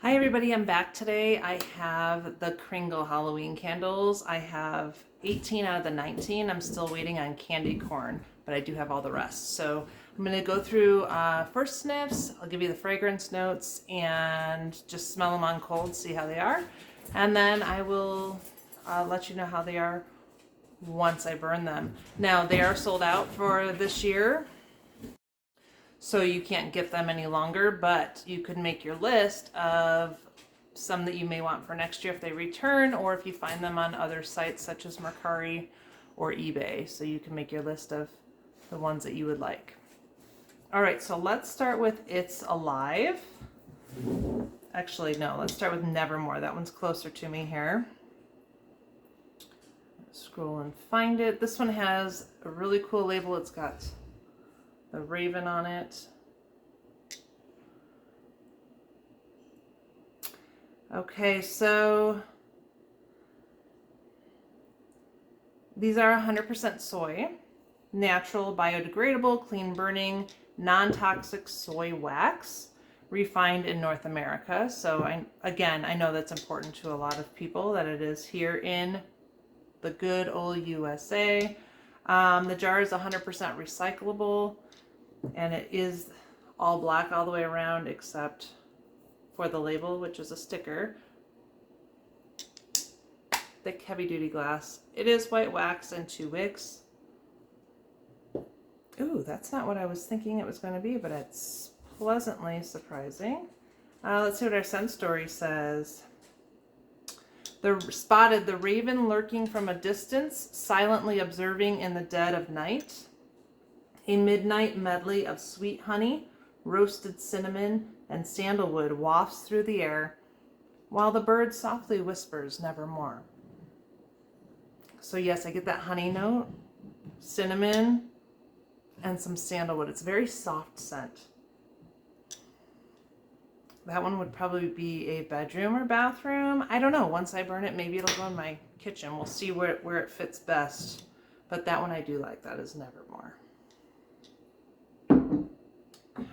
Hi everybody, I'm back today. I have the Kringle Halloween candles. I have 18 out of the 19. I'm still waiting on candy corn, but I do have all the rest. So I'm going to go through first sniffs. I'll give you the fragrance notes and just smell them on cold, see how they are. And then I will let you know how they are once I burn them. Now they are sold out for this year, so you can't get them any longer, but you could make your list of some that you may want for next year if they return, or if you find them on other sites such as Mercari or eBay. So you can make your list of the ones that you would like. All right, so let's start with It's Alive. Actually, no, let's start with Nevermore. That one's closer to me here. Scroll and find it. This one has a really cool label. It's got the raven on it. Okay, so these are 100% soy, natural, biodegradable, clean burning, non-toxic soy wax, refined in North America. So I know that's important to a lot of people that it is here in the good old USA. The jar is 100% recyclable, and it is all black all the way around except for the label, which is a sticker. Thick, heavy-duty glass. It is white wax and 2 wicks. Ooh, that's not what I was thinking it was going to be, but it's pleasantly surprising. Let's see what our scent story says. Spotted the raven lurking from a distance, silently observing in the dead of night. A midnight medley of sweet honey, roasted cinnamon, and sandalwood wafts through the air, while the bird softly whispers nevermore. So yes, I get that honey note, cinnamon, and some sandalwood. It's a very soft scent. That one would probably be a bedroom or bathroom. I don't know. Once I burn it, maybe it'll go in my kitchen. We'll see where it fits best. But that one I do like. That is Nevermore.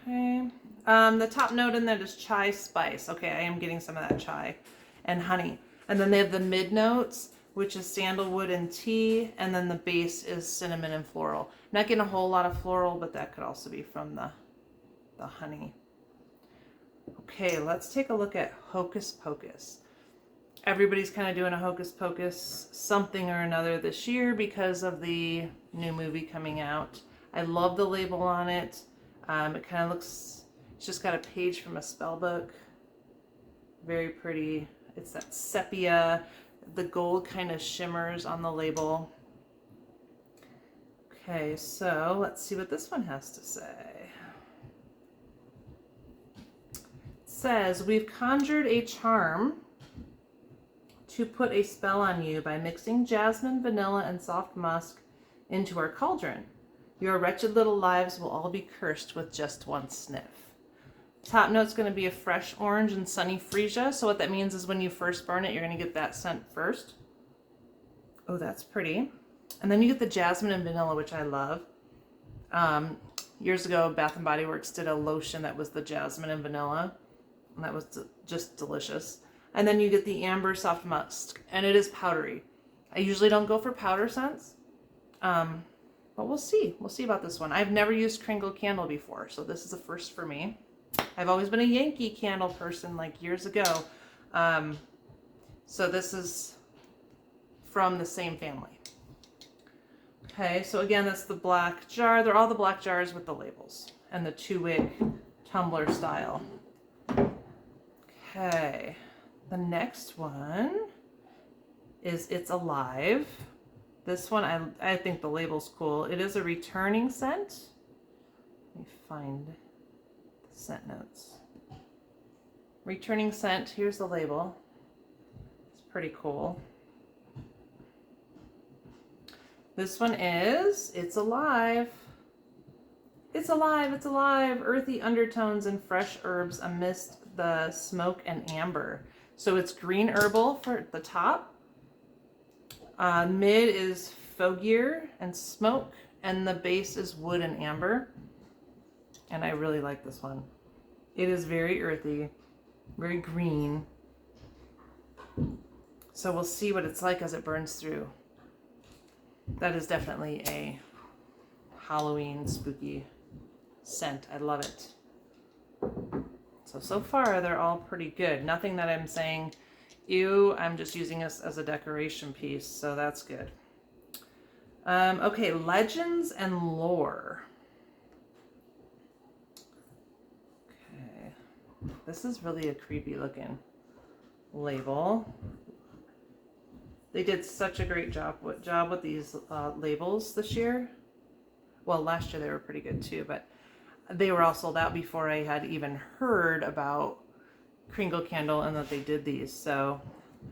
Okay. The top note in that is chai spice. Okay, I am getting some of that chai and honey. And then they have the mid notes, which is sandalwood and tea. And then the base is cinnamon and floral. I'm not getting a whole lot of floral, but that could also be from the honey. Okay, let's take a look at Hocus Pocus. Everybody's kind of doing a Hocus Pocus something or another this year because of the new movie coming out. I love the label on it. It kind of looks, it's just got a page from a spell book. Very pretty. It's that sepia. The gold kind of shimmers on the label. Okay, so let's see what this one has to say. Says, we've conjured a charm to put a spell on you by mixing jasmine, vanilla, and soft musk into our cauldron. Your wretched little lives will all be cursed with just one sniff. Top note's going to be a fresh orange and sunny freesia. So what that means is when you first burn it, you're going to get that scent first. Oh, that's pretty. And then you get the jasmine and vanilla, which I love. Years ago, Bath & Body Works did a lotion that was the jasmine and vanilla. And that was just delicious. And then you get the amber soft musk, and it is powdery. I usually don't go for powder scents, but we'll see. We'll see about this one. I've never used Kringle candle before, so this is a first for me. I've always been a Yankee candle person, like years ago. So this is from the same family. Okay, so again, that's the black jar. They're all the black jars with the labels and the 2-wick tumbler style. Okay, the next one is It's Alive. This one, I think the label's cool. It is a returning scent. Let me find the scent notes. Returning scent, here's the label. It's pretty cool. This one is It's Alive. It's alive, it's alive. Earthy undertones and fresh herbs amidst the smoke and amber. So it's green herbal for the top. Mid is fogier and smoke, and the base is wood and amber. And I really like this one. It is very earthy. very green. So we'll see what it's like as it burns through. That is definitely a Halloween spooky scent. I love it. So far they're all pretty good. Nothing that I'm saying, ew, I'm just using this as a decoration piece, so that's good. Okay, legends and lore. Okay, this is really a creepy looking label. They did such a great job with these labels this year. Well, last year they were pretty good too, but they were all sold out before I had even heard about Kringle Candle and that they did these. So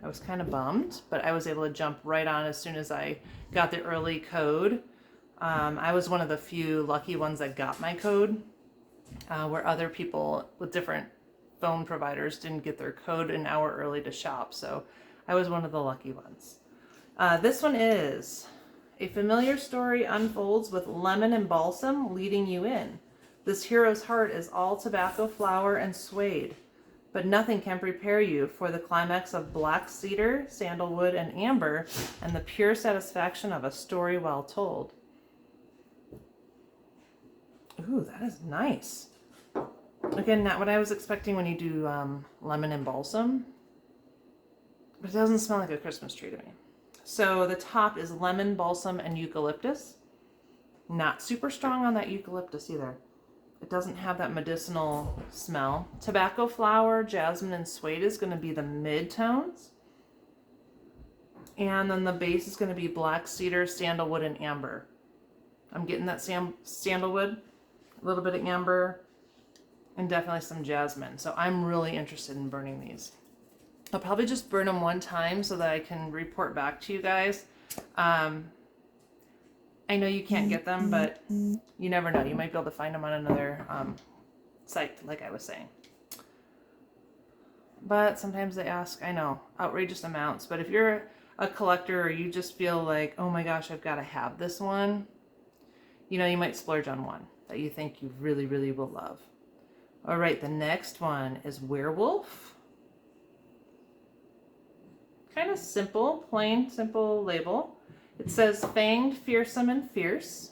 I was kind of bummed, but I was able to jump right on as soon as I got the early code. I was one of the few lucky ones that got my code, where other people with different phone providers didn't get their code an hour early to shop. So I was one of the lucky ones. This one is: a familiar story unfolds with lemon and balsam leading you in. This hero's heart is all tobacco, flower, and suede, but nothing can prepare you for the climax of black cedar, sandalwood, and amber, and the pure satisfaction of a story well told. Ooh, that is nice. Again, not what I was expecting when you do lemon and balsam. But it doesn't smell like a Christmas tree to me. So the top is lemon, balsam, and eucalyptus. Not super strong on that eucalyptus either. It doesn't have that medicinal smell. Tobacco, flower, jasmine, and suede is going to be the mid-tones. And then the base is going to be black cedar, sandalwood, and amber. I'm getting that sandalwood, a little bit of amber, and definitely some jasmine. So I'm really interested in burning these. I'll probably just burn them one time so that I can report back to you guys. I know you can't get them, but you never know. You might be able to find them on another site, like I was saying. But sometimes they ask, I know, outrageous amounts. But if you're a collector or you just feel like, oh my gosh, I've got to have this one, you know, you might splurge on one that you think you really, really will love. All right, the next one is Werewolf. Kind of simple, plain, simple label. It says, fanged, fearsome, and fierce.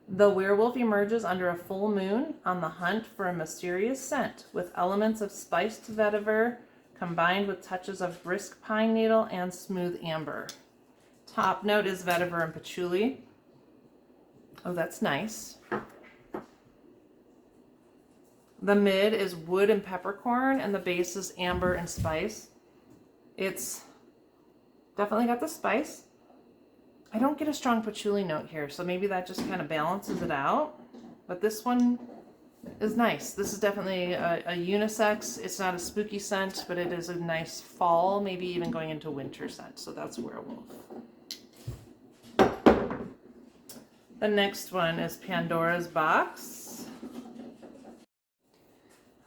The werewolf emerges under a full moon on the hunt for a mysterious scent with elements of spiced vetiver combined with touches of brisk pine needle and smooth amber. Top note is vetiver and patchouli. Oh, that's nice. The mid is wood and peppercorn, and the base is amber and spice. It's definitely got the spice. I don't get a strong patchouli note here, so maybe that just kind of balances it out. But this one is nice. This is definitely a unisex. It's not a spooky scent, but it is a nice fall, maybe even going into winter scent. So that's Werewolf. The next one is Pandoras Box.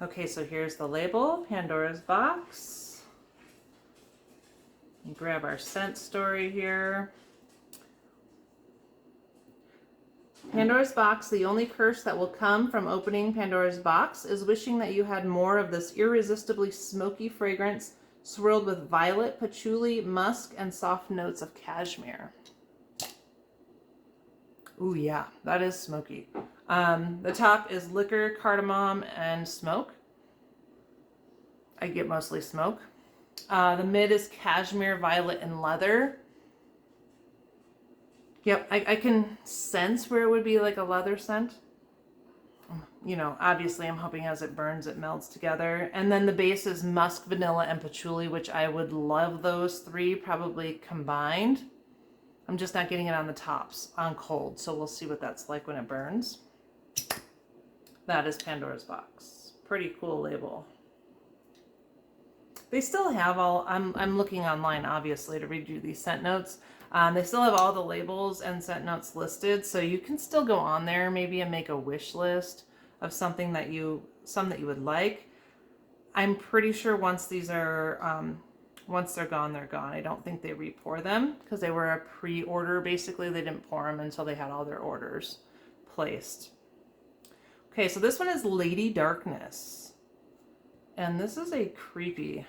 Okay, so here's the label, Pandoras Box. Grab our scent story here. Pandora's Box, the only curse that will come from opening Pandora's Box is wishing that you had more of this irresistibly smoky fragrance swirled with violet, patchouli, musk, and soft notes of cashmere. Ooh, yeah, that is smoky. The top is liquor, cardamom, and smoke. I get mostly smoke. The mid is cashmere, violet, and leather. Yep, I can sense where it would be like a leather scent. You know, obviously I'm hoping as it burns it melds together. And then the base is musk, vanilla, and patchouli, which I would love those three probably combined. I'm just not getting it on the tops on cold, so we'll see what that's like when it burns. That is Pandora's Box. Pretty cool label. They still have all, I'm looking online obviously to read you these scent notes. They still have all the labels and scent notes listed, so you can still go on there maybe and make a wish list of something that some that you would like. I'm pretty sure once these are, once they're gone, they're gone. I don't think they re-pour them because they were a pre-order. Basically, they didn't pour them until they had all their orders placed. Okay, so this one is Lady Darkness. And this is a creepy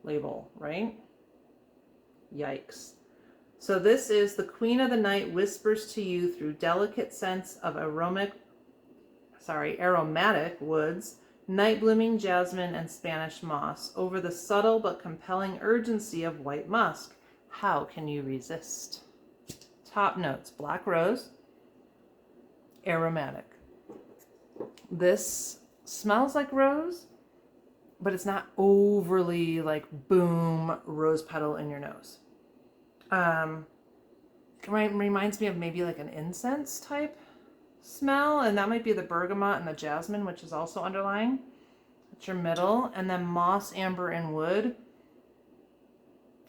label, right? Yikes. So this is the Queen of the Night whispers to you through delicate scents of aromatic woods, night blooming jasmine and Spanish moss, over the subtle but compelling urgency of white musk. How can you resist? Top notes: black rose, aromatic. This smells like rose, but it's not overly like boom rose petal in your nose. Reminds me of maybe like an incense type smell, and that might be the bergamot and the jasmine, which is also underlying. That's your middle. And then moss, amber, and wood.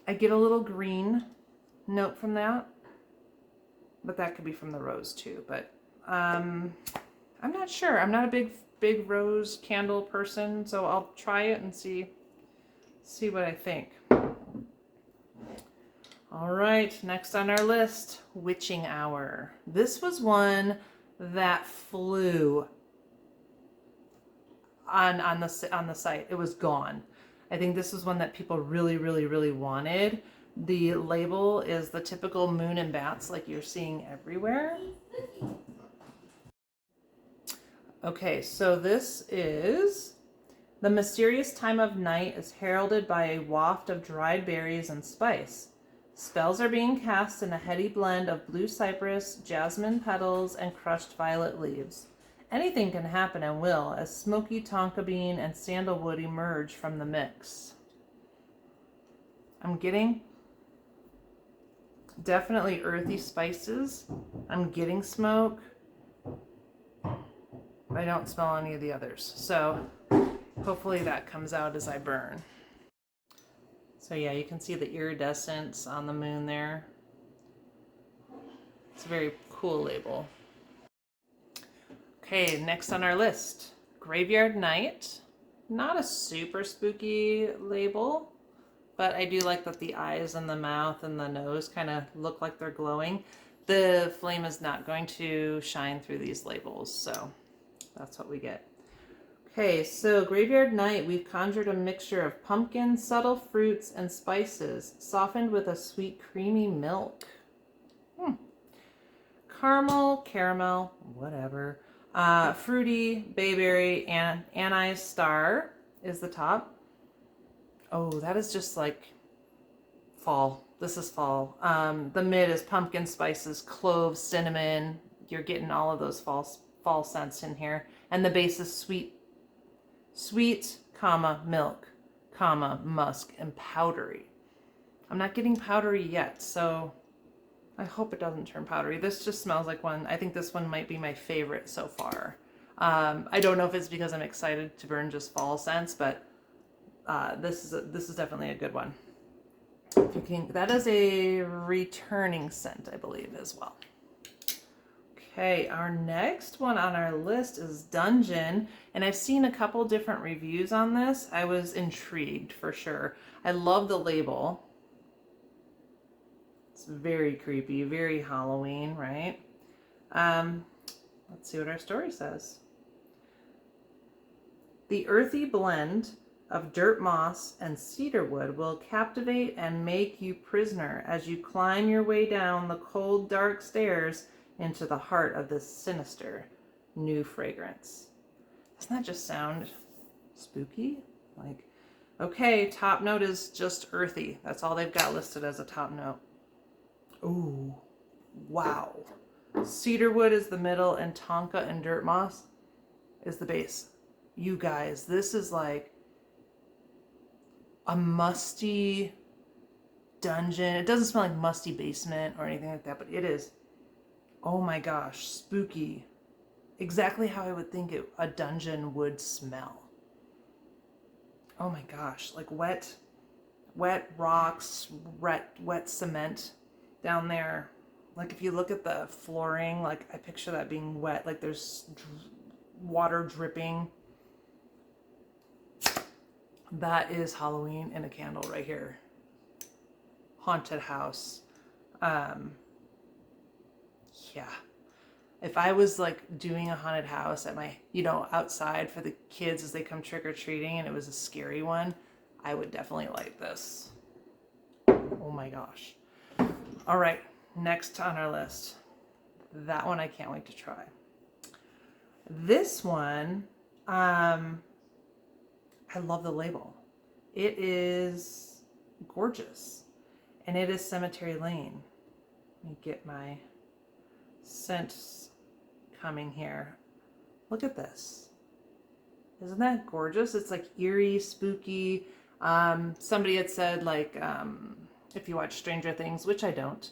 I get a little green note from that, but that could be from the rose too. But I'm not sure. I'm not a big rose candle person, so I'll try it and see what I think. All right, next on our list, Witching Hour. This was one that flew on the site. It was gone. I think this was one that people really wanted. The label is the typical moon and bats like you're seeing everywhere. Okay, so this is: the mysterious time of night is heralded by a waft of dried berries and spice. Spells are being cast in a heady blend of blue cypress, jasmine petals, and crushed violet leaves. Anything can happen and will, as smoky tonka bean and sandalwood emerge from the mix. I'm getting definitely earthy spices. I'm getting smoke. I don't smell any of the others, so hopefully that comes out as I burn. So yeah, you can see the iridescence on the moon there. It's a very cool label. Okay, next on our list, Graveyard Night. Not a super spooky label, but I do like that the eyes and the mouth and the nose kind of look like they're glowing. The flame is not going to shine through these labels, so that's what we get. Okay, so Graveyard Night, we've conjured a mixture of pumpkin, subtle fruits, and spices, softened with a sweet, creamy milk. Caramel, whatever. Fruity, bayberry, and anise star is the top. Oh, that is just like fall. This is fall. The mid is pumpkin, spices, cloves, cinnamon. You're getting all of those fall scents in here. And the base is sweet, milk, musk, and powdery. I'm not getting powdery yet, so I hope it doesn't turn powdery. This just smells like one. I think this one might be my favorite so far. I don't know if it's because I'm excited to burn just fall scents, but this is definitely a good one. That is a returning scent, I believe, as well. Okay, our next one on our list is Dungeon, and I've seen a couple different reviews on this. I was intrigued for sure. I love the label. It's very creepy, very Halloween, right? Let's see what our story says. The earthy blend of dirt moss and cedar wood will captivate and make you prisoner as you climb your way down the cold, dark stairs into the heart of this sinister new fragrance. Doesn't that just sound spooky? Like, okay, top note is just earthy. That's all they've got listed as a top note. Ooh, wow. Cedarwood is the middle, and tonka and dirt moss is the base. You guys, this is like a musty dungeon. It doesn't smell like musty basement or anything like that, but it is, oh my gosh, spooky. Exactly how I would think a dungeon would smell. Oh my gosh, like wet rocks, wet cement down there. Like if you look at the flooring, like I picture that being wet, like there's water dripping. That is Halloween in a candle right here. Haunted house. Yeah. If I was like doing a haunted house at my, outside for the kids as they come trick-or-treating and it was a scary one, I would definitely light this. Oh my gosh. All right, next on our list. That one I can't wait to try. This one, I love the label. It is gorgeous, and it is Cemetery Lane. Let me get my scents coming here. Look at this. Isn't that gorgeous? It's like eerie, spooky. Somebody had said like, if you watch Stranger Things, which I don't,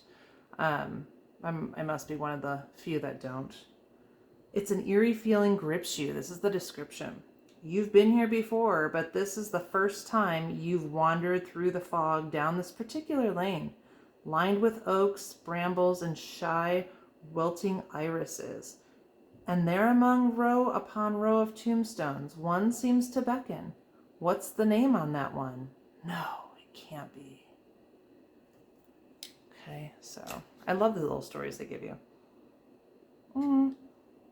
I must be one of the few that don't. It's an eerie feeling grips you. This is the description. You've been here before, but this is the first time you've wandered through the fog down this particular lane, lined with oaks, brambles, and shy, wilting irises. And there among row upon row of tombstones, one seems to beckon. What's the name on that one? No, it can't be. Okay, so I love the little stories they give you.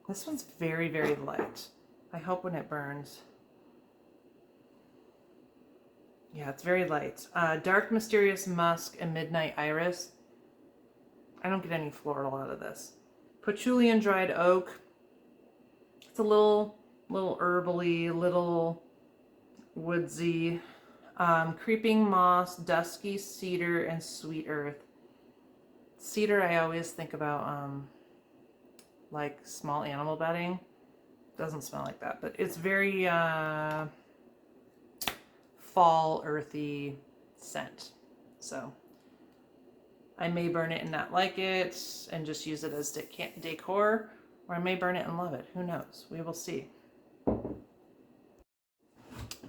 This one's very, very light. I hope when it burns. Yeah, it's very light. Dark Mysterious Musk and Midnight Iris. I don't get any floral out of this. Patchouli and Dried Oak. It's a little herbally, little woodsy. Creeping Moss, Dusky Cedar, and Sweet Earth. Cedar I always think about like small animal bedding. Doesn't smell like that, but it's very fall earthy scent. So I may burn it and not like it and just use it as decor, or I may burn it and love it. Who knows? We will see.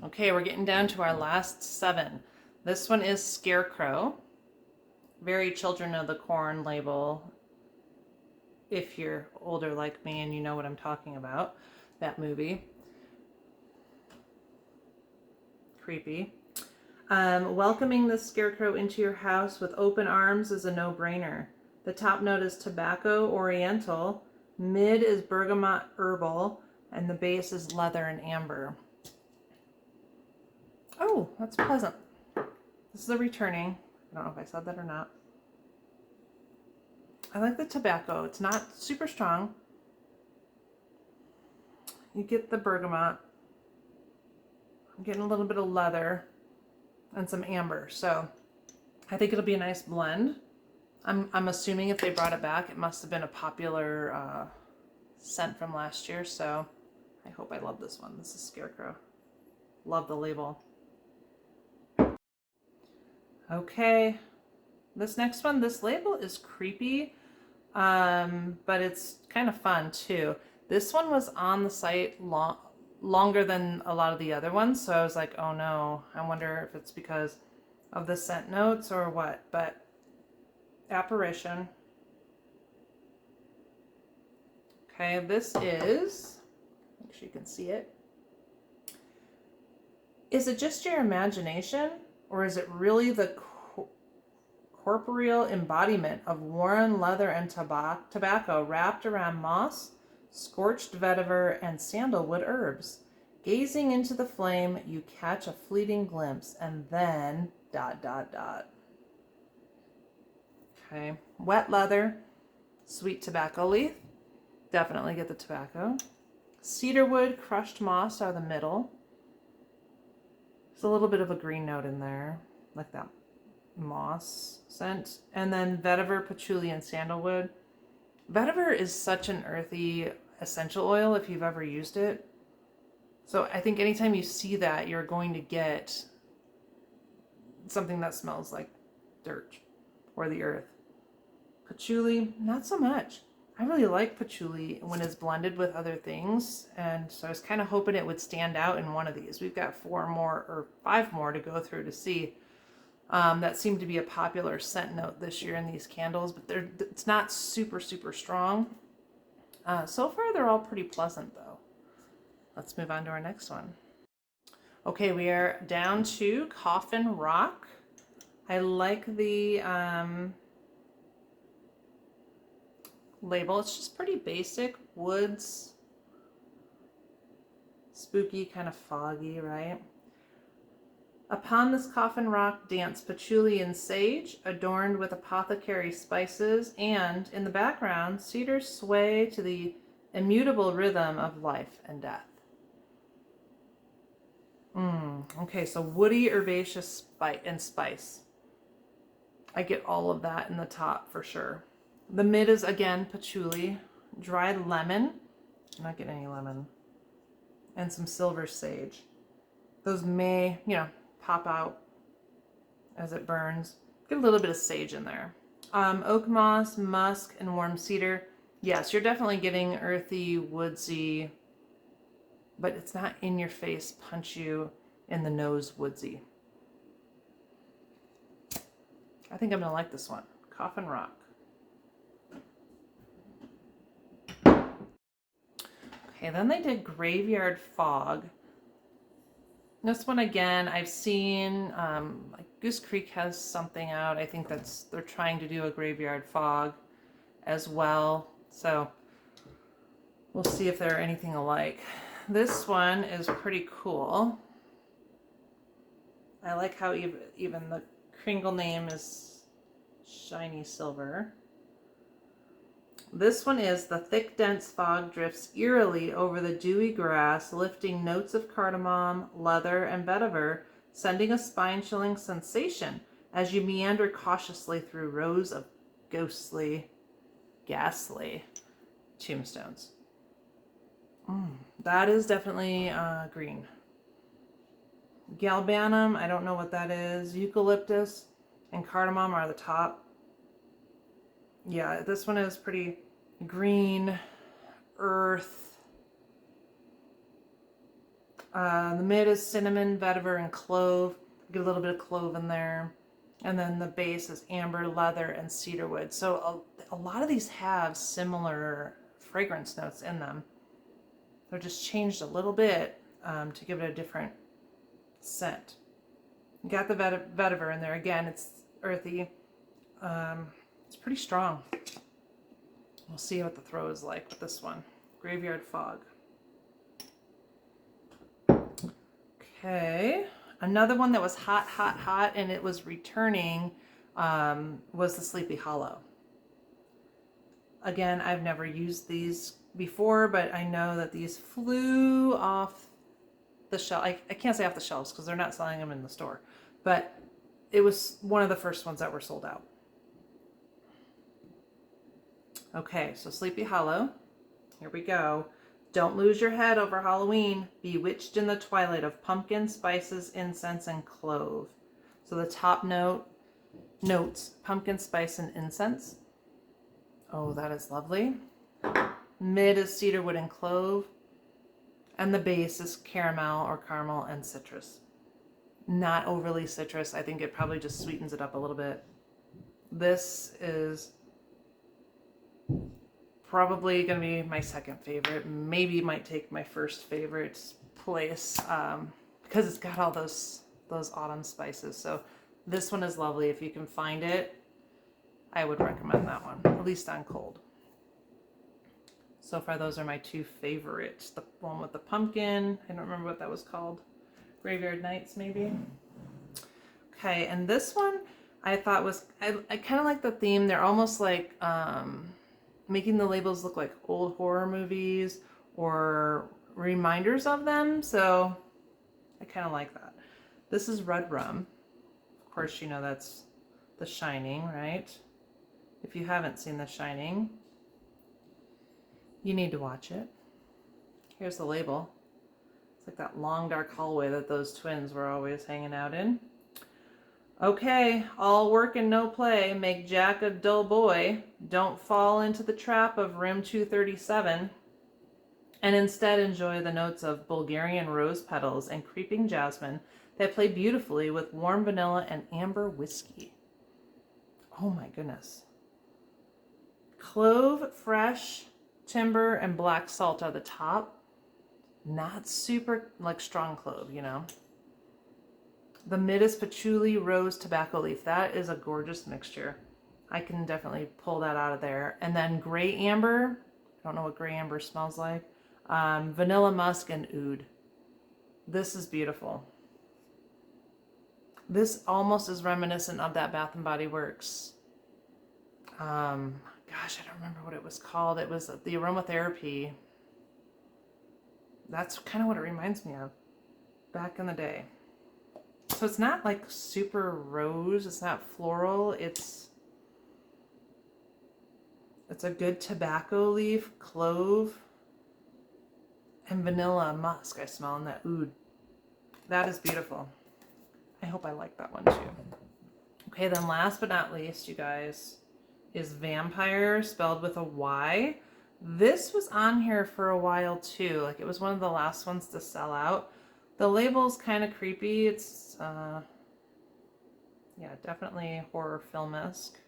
Okay, we're getting down to our last 7. This one is Scarecrow. Very Children of the Corn label. If you're older like me and you know what I'm talking about, that movie. Creepy. Welcoming the Scarecrow into your house with open arms is a no-brainer. The top note is tobacco oriental, mid is bergamot herbal, and the base is leather and amber. Oh, that's pleasant. This is a returning. I don't know if I said that or not. I like the tobacco. It's not super strong. You get the bergamot. I'm getting a little bit of leather and some amber. So I think it'll be a nice blend. I'm assuming if they brought it back, it must have been a popular scent from last year. So I hope I love this one. This is Scarecrow. Love the label. Okay. This next one, this label is creepy, but it's kind of fun too. This one was on the site longer than a lot of the other ones, so I was like, oh no, I wonder if it's because of the scent notes or what. But Apparition. Okay, this is, make sure you can see it. Is it just your imagination, or is it really the corporeal embodiment of worn leather and tobacco wrapped around moss, scorched vetiver, and sandalwood herbs? Gazing into the flame, you catch a fleeting glimpse, and then ... Okay, wet leather, sweet tobacco leaf. Definitely get the tobacco. Cedarwood, crushed moss are the middle. There's a little bit of a green note in there, like that moss scent. And then vetiver, patchouli, and sandalwood. Vetiver is such an earthy essential oil if you've ever used it. So I think anytime you see that, you're going to get something that smells like dirt or the earth. Patchouli, not so much. I really like patchouli when it's blended with other things, and so I was kind of hoping it would stand out in one of these. We've got 5 more to go through to see. That seemed to be a popular scent note this year in these candles, but it's not super, super strong. So far, they're all pretty pleasant, though. Let's move on to our next one. Okay, we are down to Coffin Rock. I like the label. It's just pretty basic. Woods. Spooky, kind of foggy, right? Upon this Coffin Rock dance patchouli and sage, adorned with apothecary spices, and in the background, cedars sway to the immutable rhythm of life and death. Okay, so woody, herbaceous and spice. I get all of that in the top for sure. The mid is, again, patchouli, dried lemon. I'm not getting any lemon. And some silver sage. Those may, pop out as it burns. Get a little bit of sage in there. Oak moss, musk, and warm cedar. Yes, you're definitely getting earthy, woodsy, but it's not in your face, punch you in the nose woodsy. I think I'm gonna like this one. Coffin Rock. Okay, then they did Graveyard Fog. This one again, I've seen, like Goose Creek has something out. I think they're trying to do a Graveyard Fog as well. So we'll see if they're anything alike. This one is pretty cool. I like how even the Kringle name is shiny silver. This one is the thick, dense fog drifts eerily over the dewy grass, lifting notes of cardamom, leather, and vetiver, sending a spine-chilling sensation as you meander cautiously through rows of ghostly, ghastly tombstones. That is definitely green. Galbanum, I don't know what that is. Eucalyptus and cardamom are the top. Yeah, this one is pretty green, earth. The mid is cinnamon, vetiver, and clove. Get a little bit of clove in there. And then the base is amber, leather, and cedarwood. So a lot of these have similar fragrance notes in them. They're just changed a little bit to give it a different scent. You got the vetiver in there. Again, it's earthy. It's pretty strong. We'll see what the throw is like with this one. Graveyard Fog. Okay. Another one that was hot, hot, hot, and it was returning was the Sleepy Hollow. Again, I've never used these before, but I know that these flew off the shelf. I can't say off the shelves because they're not selling them in the store, but it was one of the first ones that were sold out. Okay, so Sleepy Hollow. Here we go. Don't lose your head over Halloween. Bewitched in the twilight of pumpkin, spices, incense, and clove. So the top notes, pumpkin, spice, and incense. Oh, that is lovely. Mid is cedarwood and clove. And the base is caramel and citrus. Not overly citrus. I think it probably just sweetens it up a little bit. This is probably going to be my second favorite. Maybe might take my first favorite place because it's got all those autumn spices. So this one is lovely. If you can find it, I would recommend that one, at least on cold. So far, those are my two favorites. The one with the pumpkin, I don't remember what that was called. Graveyard Nights, maybe. Okay, and this one I thought was, I kind of like the theme. They're almost like making the labels look like old horror movies or reminders of them. So I kind of like that. This is Red Rum. Of course, you know that's The Shining, right? If you haven't seen The Shining, you need to watch it. Here's the label. It's like that long, dark hallway that those twins were always hanging out in. Okay, all work and no play make Jack a dull boy. Don't fall into the trap of room 237, and instead enjoy the notes of Bulgarian rose petals and creeping jasmine that play beautifully with warm vanilla and amber whiskey. Oh my goodness. Clove, fresh, timber, and black salt are the top. Not super like strong clove, you know. The mid is patchouli, rose, tobacco leaf. That is a gorgeous mixture. I can definitely pull that out of there. And then gray amber. I don't know what gray amber smells like. Vanilla musk and oud. This is beautiful. This almost is reminiscent of that Bath and Body Works. Gosh, I don't remember what it was called. It was the aromatherapy. That's kind of what it reminds me of back in the day. So it's not like super rose. It's not floral. It's a good tobacco leaf, clove, and vanilla musk I smell in that oud. That is beautiful. I hope I like that one too. Okay, then last but not least, you guys, is Vampire, spelled with a Y. This was on here for a while too. Like, it was one of the last ones to sell out. The label's kind of creepy. It's, yeah, definitely horror film-esque.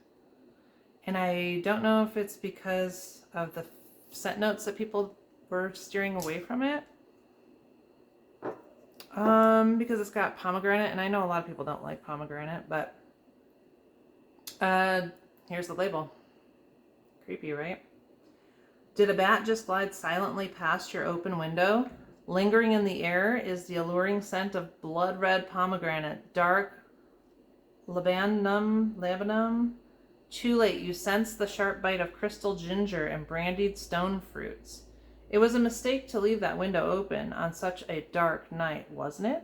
And I don't know if it's because of the scent notes that people were steering away from it. Because it's got pomegranate, and I know a lot of people don't like pomegranate, but here's the label. Creepy, right? Did a bat just glide silently past your open window? Lingering in the air is the alluring scent of blood red pomegranate, dark labdanum. Too late, you sense the sharp bite of crystal ginger and brandied stone fruits. It was a mistake to leave that window open on such a dark night, wasn't it?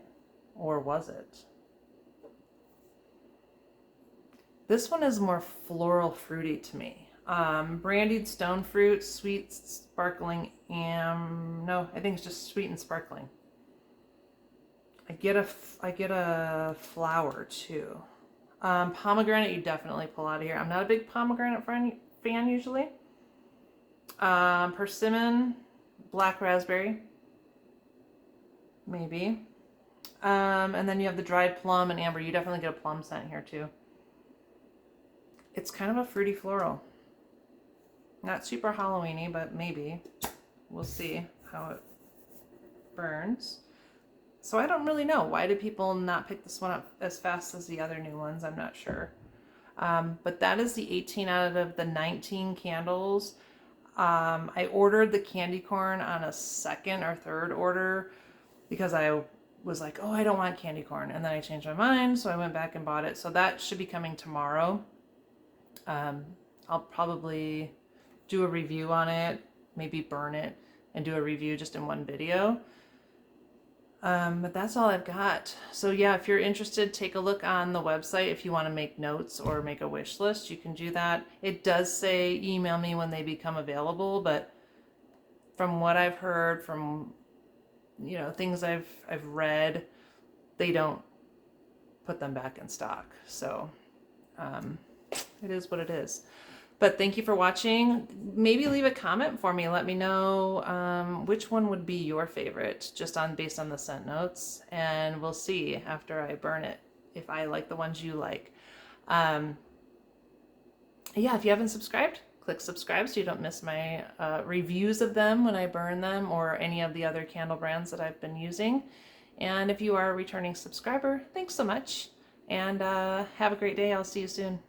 Or was it? This one is more floral fruity to me. Brandied stone fruit, sweet, sparkling, no, I think it's just sweet and sparkling. I get a flower too. Pomegranate, you definitely pull out of here. I'm not a big pomegranate fan usually. Persimmon, black raspberry, maybe. And then you have the dried plum and amber. You definitely get a plum scent here too. It's kind of a fruity floral. Not super Halloween-y, but maybe. We'll see how it burns. So I don't really know. Why do people not pick this one up as fast as the other new ones? I'm not sure. But that is the 18 out of the 19 candles. I ordered the candy corn on a second or third order because I was like, oh, I don't want candy corn. And then I changed my mind, so I went back and bought it. So that should be coming tomorrow. I'll probably do a review on it, maybe burn it and do a review just in one video. But that's all I've got. So yeah, if you're interested, take a look on the website. If you want to make notes or make a wish list, you can do that. It does say email me when they become available, but from what I've heard, from, you know, things I've read, they don't put them back in stock. So it is what it is. But thank you for watching. Maybe leave a comment for me. Let me know which one would be your favorite, just based on the scent notes. And we'll see after I burn it if I like the ones you like. Yeah, if you haven't subscribed, click subscribe so you don't miss my reviews of them when I burn them, or any of the other candle brands that I've been using. And if you are a returning subscriber, thanks so much. And have a great day. I'll see you soon.